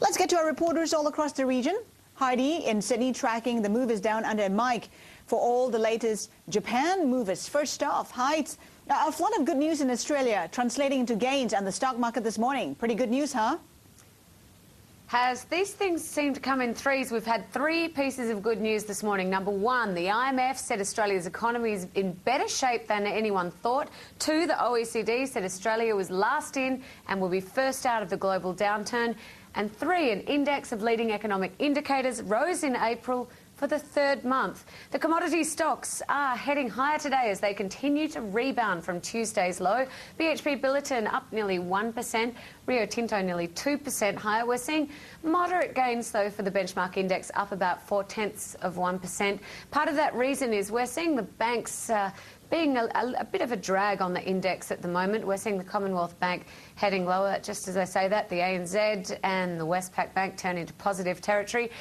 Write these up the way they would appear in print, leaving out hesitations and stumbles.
Let's get to our reporters all across the region. Heidi in Sydney tracking the movers down under a mic for all the latest Japan movers. First off, Heidi, a flood of good news in Australia translating into gains on the stock market this morning. Pretty good news, huh? These things seem to come in threes. We've had three pieces of good news this morning. Number one, the IMF said Australia's economy is in better shape than anyone thought. Two, the OECD said Australia was last in and will be first out of the global downturn. And three, an index of leading economic indicators rose in April for the third month. The commodity stocks are heading higher today as they continue to rebound from Tuesday's low. BHP Billiton up nearly 1%, Rio Tinto nearly 2% higher. We're seeing moderate gains, though, for the benchmark index, up about 0.4%. Part of that reason is we're seeing the banks being a bit of a drag on the index at the moment. We're seeing the Commonwealth Bank heading lower. Just as I say that, the ANZ and the Westpac Bank turn into positive territory.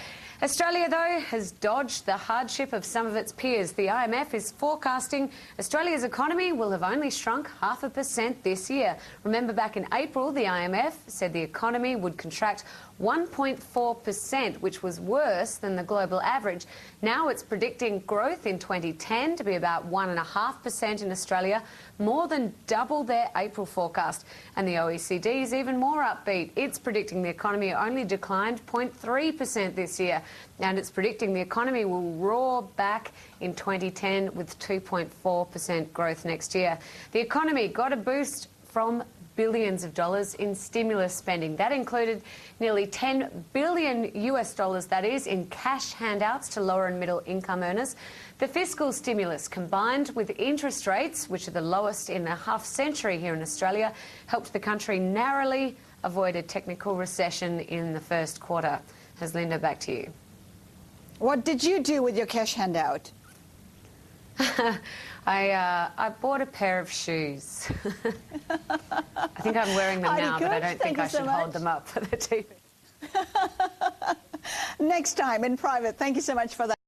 Australia, though, has dodged the hardship of some of its peers. The IMF is forecasting Australia's economy will have only shrunk 0.5% this year. Remember, back in April, the IMF said the economy would contract 1.4%, which was worse than the global average. Now it's predicting growth in 2010 to be about 1.5% in Australia, more than double their April forecast. And the OECD is even more upbeat. It's predicting the economy only declined 0.3% this year. And it's predicting the economy will roar back in 2010 with 2.4% growth next year. The economy got a boost from billions of dollars in stimulus spending. That included nearly $10 billion US, that is, in cash handouts to lower and middle income earners. The fiscal stimulus, combined with interest rates, which are the lowest in a half-century here in Australia, helped the country narrowly avoid a technical recession in the first quarter. Linda, back to you. What did you do with your cash handout? I bought a pair of shoes. I think I'm wearing them now, but I don't think I should hold them up for the TV. Next time in private. Thank you so much for that.